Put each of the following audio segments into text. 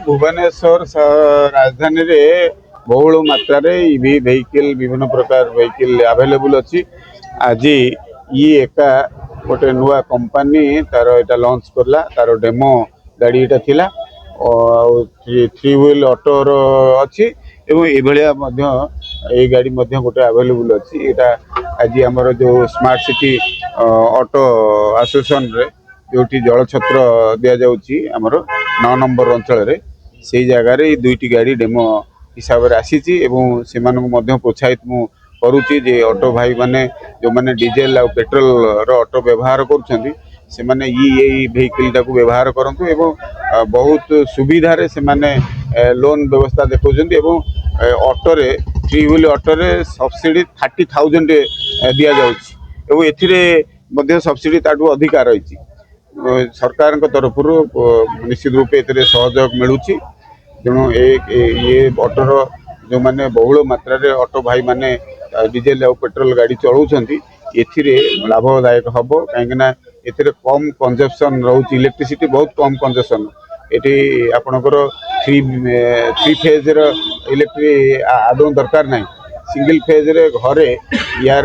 भुवनेश्वर राजधानी रे बहुल मात्रा रे ईवी व्हीकल विभिन्न प्रकार व्हीकल अवेलेबल अच्छी आज ये एका गोटे नुआ कंपनी तार एटा लॉन्च करला तार डेमो गाड़ी एटा थिला और थ्री व्हील ऑटो अच्छी एवं ए भलिया मध्य ए गाड़ी मध्य गोटे अवेलेबल अच्छी एटा आज हमर जो स्मार्ट सिटी ऑटो एसोसिएशन रे जोटी जल छत्र दिया जाउची हमर 9 नंबर अंचल रे से जगह दुईटी गाड़ी डेमो हिसाब से आसी एवं से प्रोत्साहित मु करुच्ची जे ऑटो भाई माने जो माने डीजेल और पेट्रोल ऑटो व्यवहार करुछंती से माने ये व्हीकल टाको व्यवहार करंतु एवं बहुत सुविधा रे से माने लोन व्यवस्था देखौछंती एवं ऑटो रे थ्री व्हील ऑटो रे सब्सिडी 30,000 दिया जाउची एवं एथिरे मध्ये सब्सिडी ताटू अधिकार रही सरकार तरफ निश्चित रूपे ए सहयोग मिलूँ तेणु ये ऑटोर जो मैंने बहुल मात्रा रे ऑटो भाई माने डीजेल और पेट्रोल गाड़ी चलाउछंती एथिरे लाभदायक हम कहीं कम कंजप्शन रोच इलेक्ट्रिसिटी बहुत कम कंजप्शन एटी आपणकर थ्री फेज इलेक्ट्रि आदौ दरकार ना सिंगल फेज रे घरे यार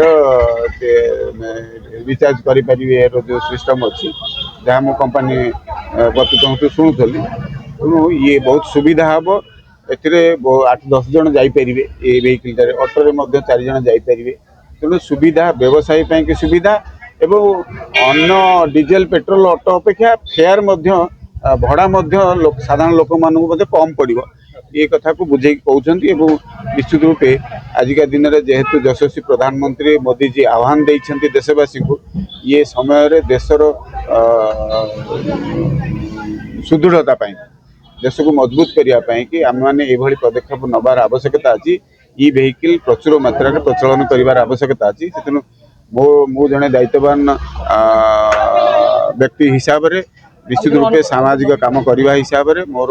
रिचार्ज करें यार जो सिस्टम अच्छी जहाँ मो कंपनी प्रतितंतु शुणुली तेणु ये बहुत सुविधा हम ए 8-10 जन जापर ये व्हीकल ऑटो रे 4 जन जापर तेणु सुविधा व्यवसायी कि सुविधा एवं अन्य डीजेल पेट्रोल ऑटो अपेक्षा फेयर भड़ा साधारण लोक मानक कम पड़ो ये कथा को बुझे कहते निश्चित रूपे आजिका दिन में जेहेतु यशस्वी प्रधानमंत्री मोदी जी आह्वान देते देशवासी को ये समय देशर सुदृढ़ता देश को मजबूत करने कि आम मैंने ये पदक्षेप नबार आवश्यकता अच्छी ई व्हीकल प्रचुर मात्रा प्रचलन कर आवश्यकता अच्छी से मो जड़े दायित्ववान व्यक्ति हिसाब से निश्चित रूपे सामाजिक काम करने हिसाब से मोर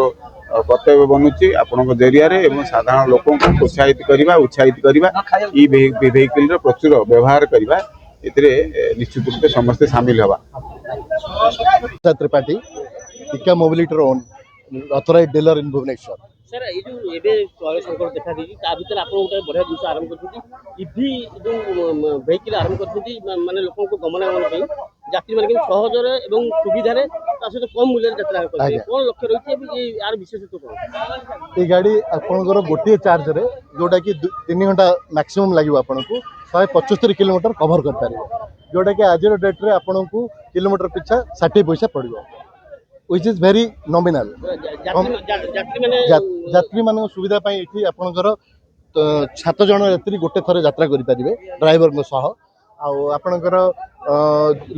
कर्तव्य बनूची आपण जरिया साधारण लोक प्रोत्साहित करवा उत्साहित करवा ई व्हीकल प्रचुर व्यवहार करवा निश्चित रूप से समस्ते सामिल हवा। Tripathi Eka Mobility own authorized dealer in Bhubaneswar sir ये जो एबे जल संकट देखा दी ता भीतर आप गोटे बढ़िया जिन आरंभ करछथि ईवी जो व्हीकल आरंभ करछथि माने लोगों को गमनागमन पे यात्री माने सहज रे एवं सुविधा रे ता सहित कम मूल्य रे यात्रा करछथि कोन लक्ष्य रहिछि ये यार विशेषत्व कोन ये गाड़ी आपनकर गोटे चार्ज रे जोटा कि 3 घंटा मैक्सिमम लागो आपनको 175 किलोमीटर कवर कर पारे जोटा कि आज डेट रे आपनको किलोमीटर पिछा 60 पैसा पड़ो which is very nominal यात्री मान सुविधा ये आपणकर 7 जन यात्री गोटे थर यात्रा करें ड्राइवर सह आपणकर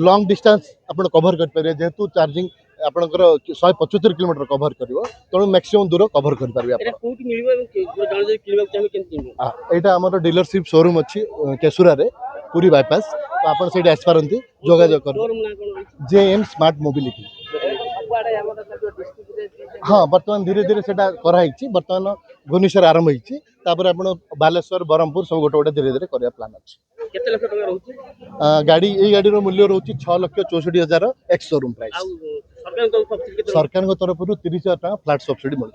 लॉन्ग डिस्टेंस आप कवर करें जेहेतु चार्जिंग आपणकर 175 किलोमीटर कवर कर तेणु मैक्सिमम दूर कवर करें यहाँ आम डीलरशिप शोरूम अच्छी केशुरा रे पूरी बाईपास तो आप आसपारती जोगाजोग कर जेएम स्मार्ट मोबिलिटी हाँ बर्तमान धीरे धीरे से कराई बर्तमान भुवनेश्वर आरंभ होती बालेश्वर बरहमपुर सब गोटे गोटे धीरे धीरे करने प्लान अच्छे गाड़ी ये गाड़ी मूल्य रोचे 6,64,000 एक्स शोरूम प्राइस सरकार तरफ 30,000 टका फ्लैट सब्सिडी मिलूँ।